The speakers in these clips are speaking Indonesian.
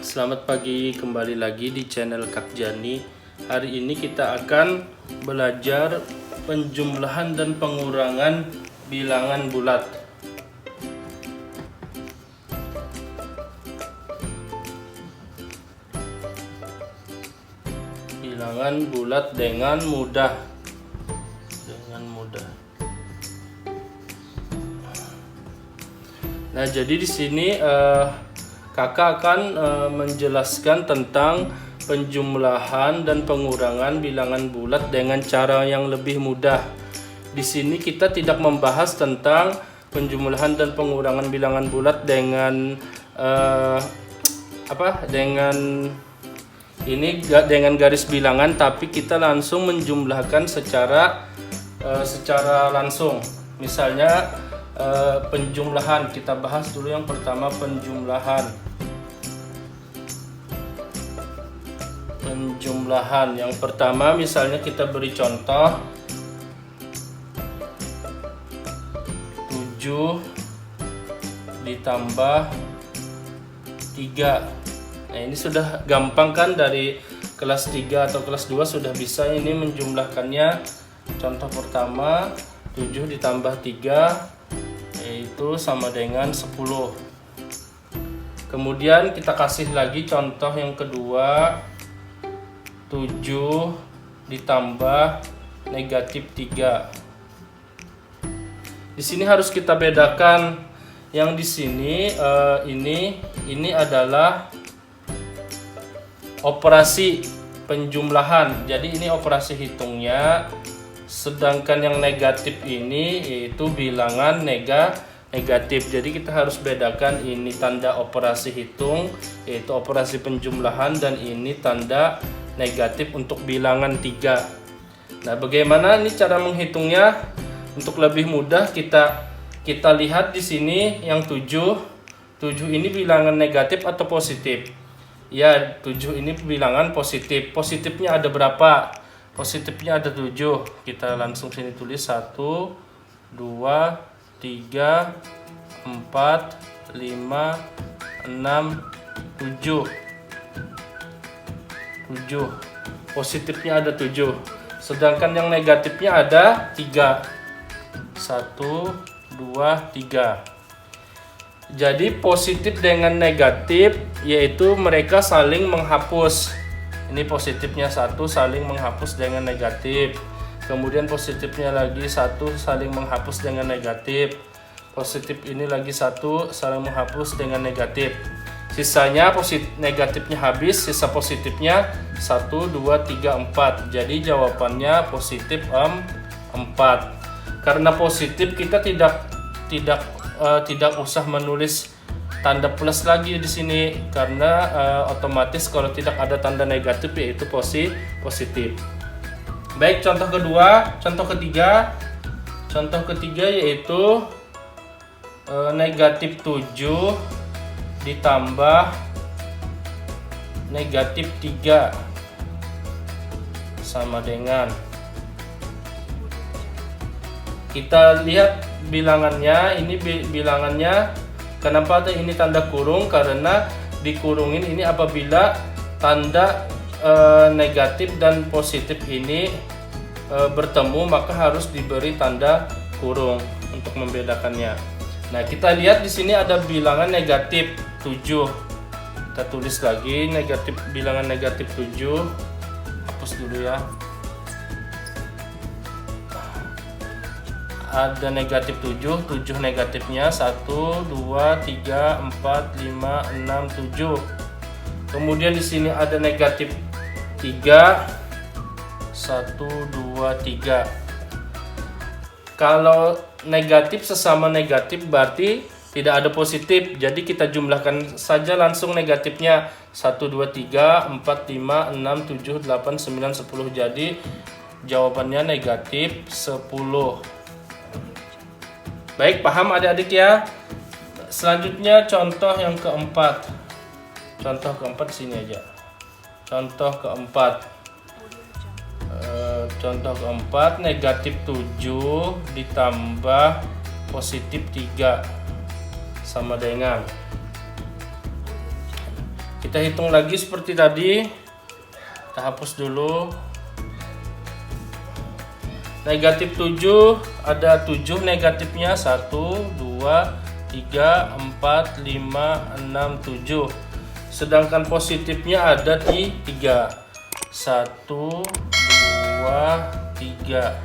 Selamat pagi, kembali lagi di channel Kak Jani. Hari ini kita akan belajar penjumlahan dan pengurangan bilangan bulat. Bilangan bulat dengan mudah. Nah, jadi di sini kakak akan menjelaskan tentang penjumlahan dan pengurangan bilangan bulat dengan cara yang lebih mudah. Di sini kita tidak membahas tentang penjumlahan dan pengurangan bilangan bulat dengan dengan garis bilangan, tapi kita langsung menjumlahkan secara langsung. Misalnya penjumlahan, kita bahas dulu yang pertama penjumlahan. Yang pertama misalnya kita beri contoh 7 ditambah 3. Nah, ini sudah gampang kan, dari kelas 3 atau kelas 2 sudah bisa ini menjumlahkannya. Contoh pertama 7 ditambah 3 yaitu sama dengan 10. Kemudian kita kasih lagi contoh yang kedua, 7 ditambah negatif 3. Di sini harus kita bedakan, yang di sini ini adalah operasi penjumlahan. Jadi ini operasi hitungnya. Sedangkan yang negatif ini yaitu bilangan negatif. Jadi kita harus bedakan, ini tanda operasi hitung yaitu operasi penjumlahan, dan ini tanda negatif untuk bilangan 3. Nah, bagaimana ini cara menghitungnya? Untuk lebih mudah kita lihat di sini yang 7 ini bilangan negatif atau positif? Ya, 7 ini bilangan positif. Positifnya ada berapa? Positifnya ada 7. Kita langsung sini tulis 1, 2, 3, 4, 5, 6, 7. Positifnya ada 7. Sedangkan yang negatifnya ada 3. 1, 2, 3. Jadi positif dengan negatif yaitu mereka saling menghapus. Ini positifnya 1 saling menghapus dengan negatif. Kemudian positifnya lagi 1 saling menghapus dengan negatif. Positif ini lagi 1 saling menghapus dengan negatif. Sisanya negatifnya habis, sisa positifnya 1, 2, 3, 4. Jadi jawabannya positif 4. Karena positif kita tidak usah menulis tanda plus lagi di sini, karena otomatis kalau tidak ada tanda negatif yaitu positif. Baik, contoh ketiga yaitu negatif 7 ditambah negatif 3 sama dengan, kita lihat bilangannya. Ini bilangannya, kenapa ini tanda kurung? Karena dikurungin ini apabila tanda negatif dan positif ini bertemu, maka harus diberi tanda kurung untuk membedakannya. Nah, kita lihat di sini ada bilangan negatif 7. Kita tulis lagi bilangan negatif 7. Hapus dulu ya. Ada negatif 7 negatifnya 1, 2, 3, 4, 5, 6, 7. Kemudian di sini ada negatif 3, 1, 2, 3. Kalau negatif sesama negatif berarti tidak ada positif. Jadi kita jumlahkan saja langsung negatifnya. 1, 2, 3, 4, 5, 6, 7, 8, 9, 10. Jadi jawabannya negatif 10. Baik, paham adik-adik ya? Selanjutnya contoh yang keempat. Contoh keempat sini aja. Contoh keempat negatif 7 ditambah positif 3 sama dengan. Kita hitung lagi seperti tadi. Kita hapus dulu. Negatif 7, ada 7 negatifnya. 1, 2, 3, 4, 5, 6, 7. Sedangkan positifnya ada di 3. 1, 2, 3.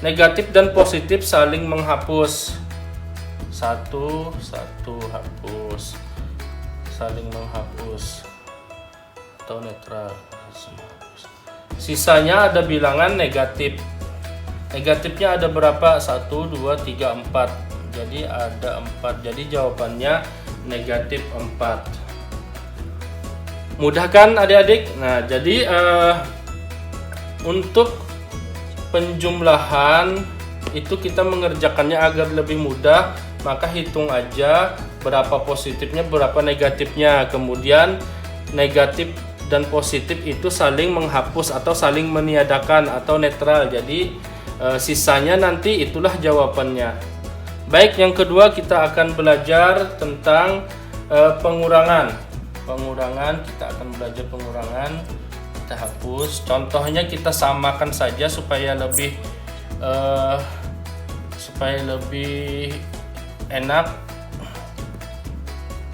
Negatif dan positif saling menghapus. 1, 1 hapus. Saling menghapus. Atau netral. Sisanya ada bilangan negatif. Negatifnya ada berapa? 1, 2, 3, 4. Jadi ada 4. Jadi jawabannya negatif 4. Mudah kan adik-adik? Nah, jadi untuk penjumlahan itu kita mengerjakannya agar lebih mudah, maka hitung aja berapa positifnya, berapa negatifnya. Kemudian negatif dan positif itu saling menghapus atau saling meniadakan atau netral. Jadi sisanya nanti itulah jawabannya. Baik, yang kedua kita akan belajar tentang pengurangan. Kita akan belajar pengurangan. Kita hapus. Contohnya kita samakan saja supaya lebih enak.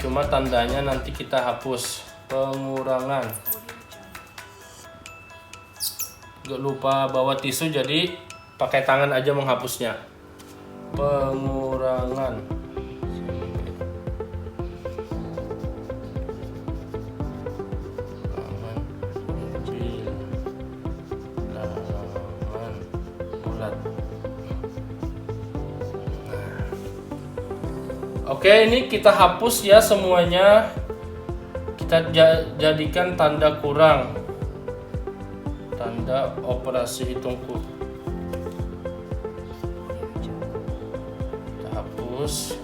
Cuma tandanya nanti kita hapus. Pengurangan. Gak lupa bawa tisu, jadi pakai tangan aja menghapusnya. Pengurangan. Bilangan bulat. Oke, ini kita hapus ya semuanya. Kita jadikan tanda kurang. Tanda operasi hitung kurang. Kita hapus.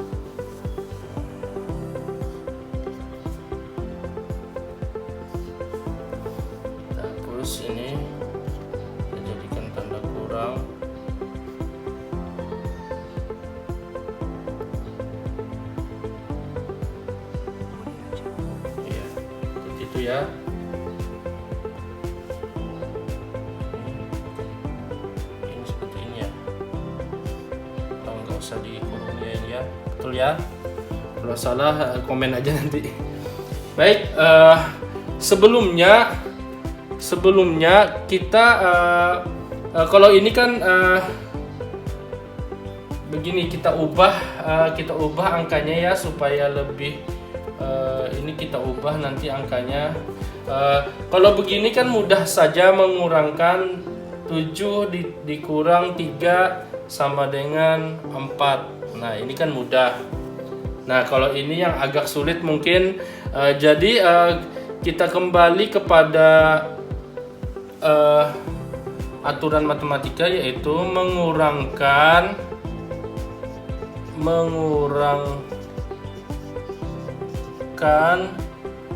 Kita hapus ini. Kita jadikan tanda kurang. Iya, itu ya. Usah dikurungin ya, betul ya. Kalau salah komen aja nanti. Baik, sebelumnya kita kalau ini kan begini, kita ubah angkanya ya supaya lebih ini kita ubah nanti angkanya. Kalau begini kan mudah saja mengurangkan 7 dikurang 3 sama dengan 4. Nah, ini kan mudah. Nah, kalau ini yang agak sulit mungkin. Jadi kita kembali kepada aturan matematika, yaitu mengurangkan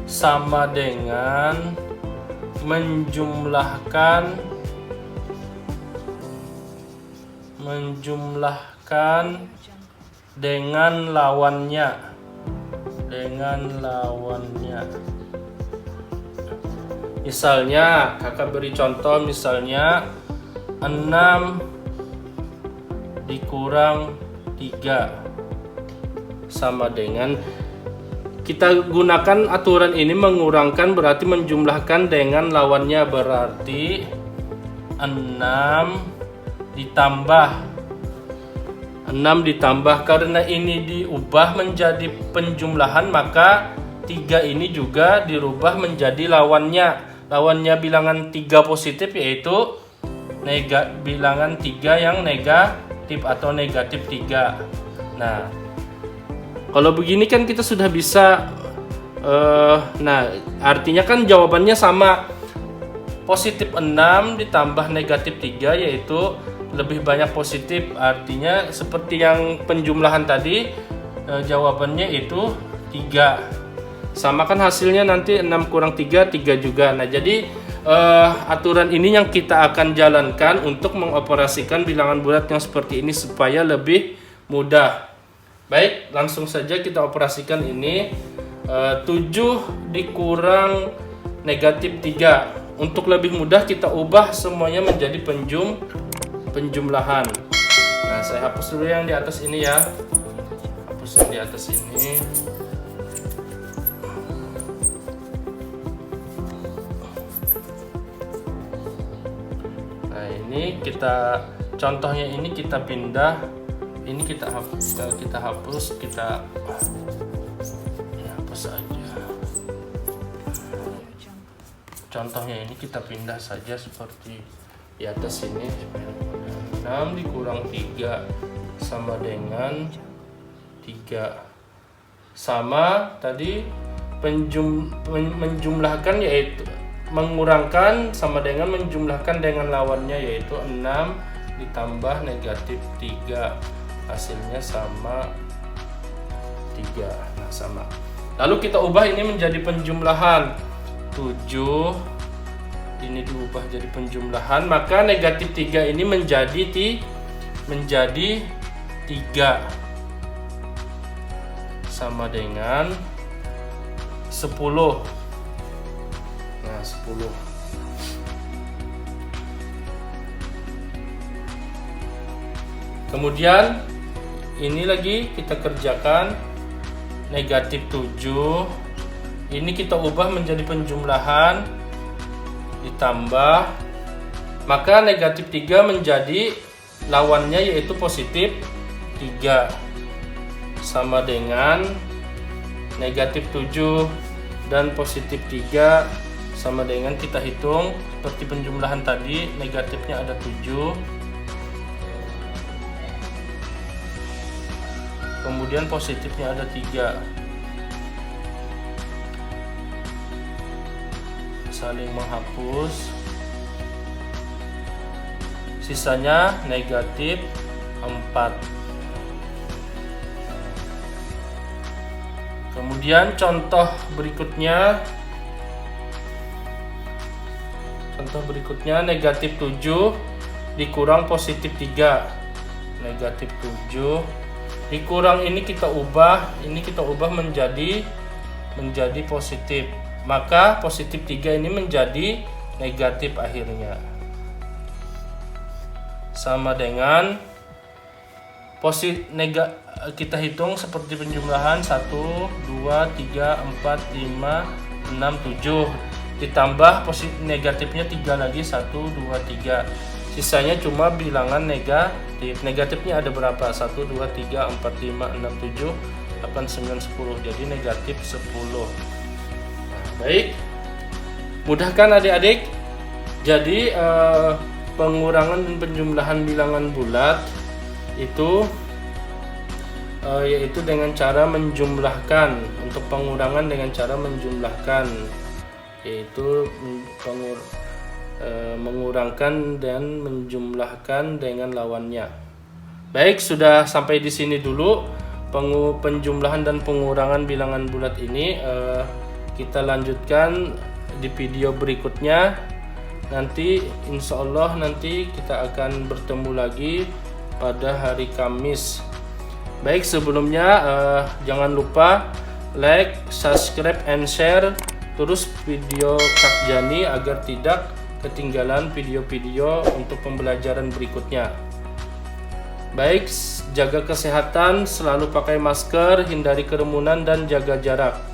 sama dengan menjumlahkan dengan lawannya. Misalnya kakak beri contoh, misalnya 6 dikurang 3 sama dengan, kita gunakan aturan ini mengurangkan berarti menjumlahkan dengan lawannya, berarti 6 ditambah karena ini diubah menjadi penjumlahan, maka 3 ini juga dirubah menjadi lawannya bilangan 3 positif, yaitu bilangan 3 yang negatif atau negatif 3. Nah, kalau begini kan kita sudah bisa nah artinya kan jawabannya sama, positif 6 ditambah negatif 3, yaitu lebih banyak positif. Artinya seperti yang penjumlahan tadi, jawabannya itu 3. Sama kan hasilnya nanti 6 kurang 3 juga. Nah, jadi aturan ini yang kita akan jalankan untuk mengoperasikan bilangan bulat yang seperti ini supaya lebih mudah. Baik, langsung saja kita operasikan ini. 7 dikurang negatif 3. Untuk lebih mudah kita ubah semuanya menjadi penjumlahan. Nah, saya hapus dulu yang di atas ini ya. Hapus yang di atas ini. Nah, ini kita contohnya ini kita pindah. Ini kita hapus, kita hapus saja. Contohnya ini kita pindah saja seperti di atas ini. 6 dikurang 3 sama dengan 3. Sama tadi menjumlahkan yaitu mengurangkan sama dengan menjumlahkan dengan lawannya yaitu 6 ditambah negatif 3. Hasilnya sama 3. Nah, sama. Lalu kita ubah ini menjadi penjumlahan. 7 ini diubah jadi penjumlahan, maka negatif 3 ini menjadi 3 sama dengan 10. Nah, 10. Kemudian ini lagi kita kerjakan negatif 7. Ini kita ubah menjadi penjumlahan ditambah, maka negatif 3 menjadi lawannya yaitu positif 3 sama dengan negatif 7 dan positif 3 sama dengan kita hitung seperti penjumlahan tadi, negatifnya ada 7, kemudian positifnya ada 3. Saling menghapus, sisanya negatif 4. Kemudian contoh berikutnya negatif 7 dikurang positif 3. Negatif 7 dikurang ini kita ubah menjadi positif. Maka positif 3 ini menjadi negatif akhirnya. Sama dengan kita hitung seperti penjumlahan 1, 2, 3, 4, 5, 6, 7. Ditambah negatifnya 3 lagi, 1, 2, 3. Sisanya cuma bilangan negatif. Negatifnya ada berapa? 1, 2, 3, 4, 5, 6, 7, 8, 9, 10. Jadi negatif 10. Baik, mudah kan adik-adik? Jadi pengurangan dan penjumlahan bilangan bulat itu yaitu dengan cara menjumlahkan. Untuk pengurangan dengan cara menjumlahkan, yaitu mengurangkan dan menjumlahkan dengan lawannya. Baik, sudah sampai di sini dulu penjumlahan dan pengurangan bilangan bulat ini. Kita lanjutkan di video berikutnya. Nanti insya Allah nanti kita akan bertemu lagi pada hari Kamis. Baik, sebelumnya jangan lupa like, subscribe, and share terus video Kak Jani agar tidak ketinggalan video-video untuk pembelajaran berikutnya. Baik, jaga kesehatan, selalu pakai masker, hindari kerumunan, dan jaga jarak.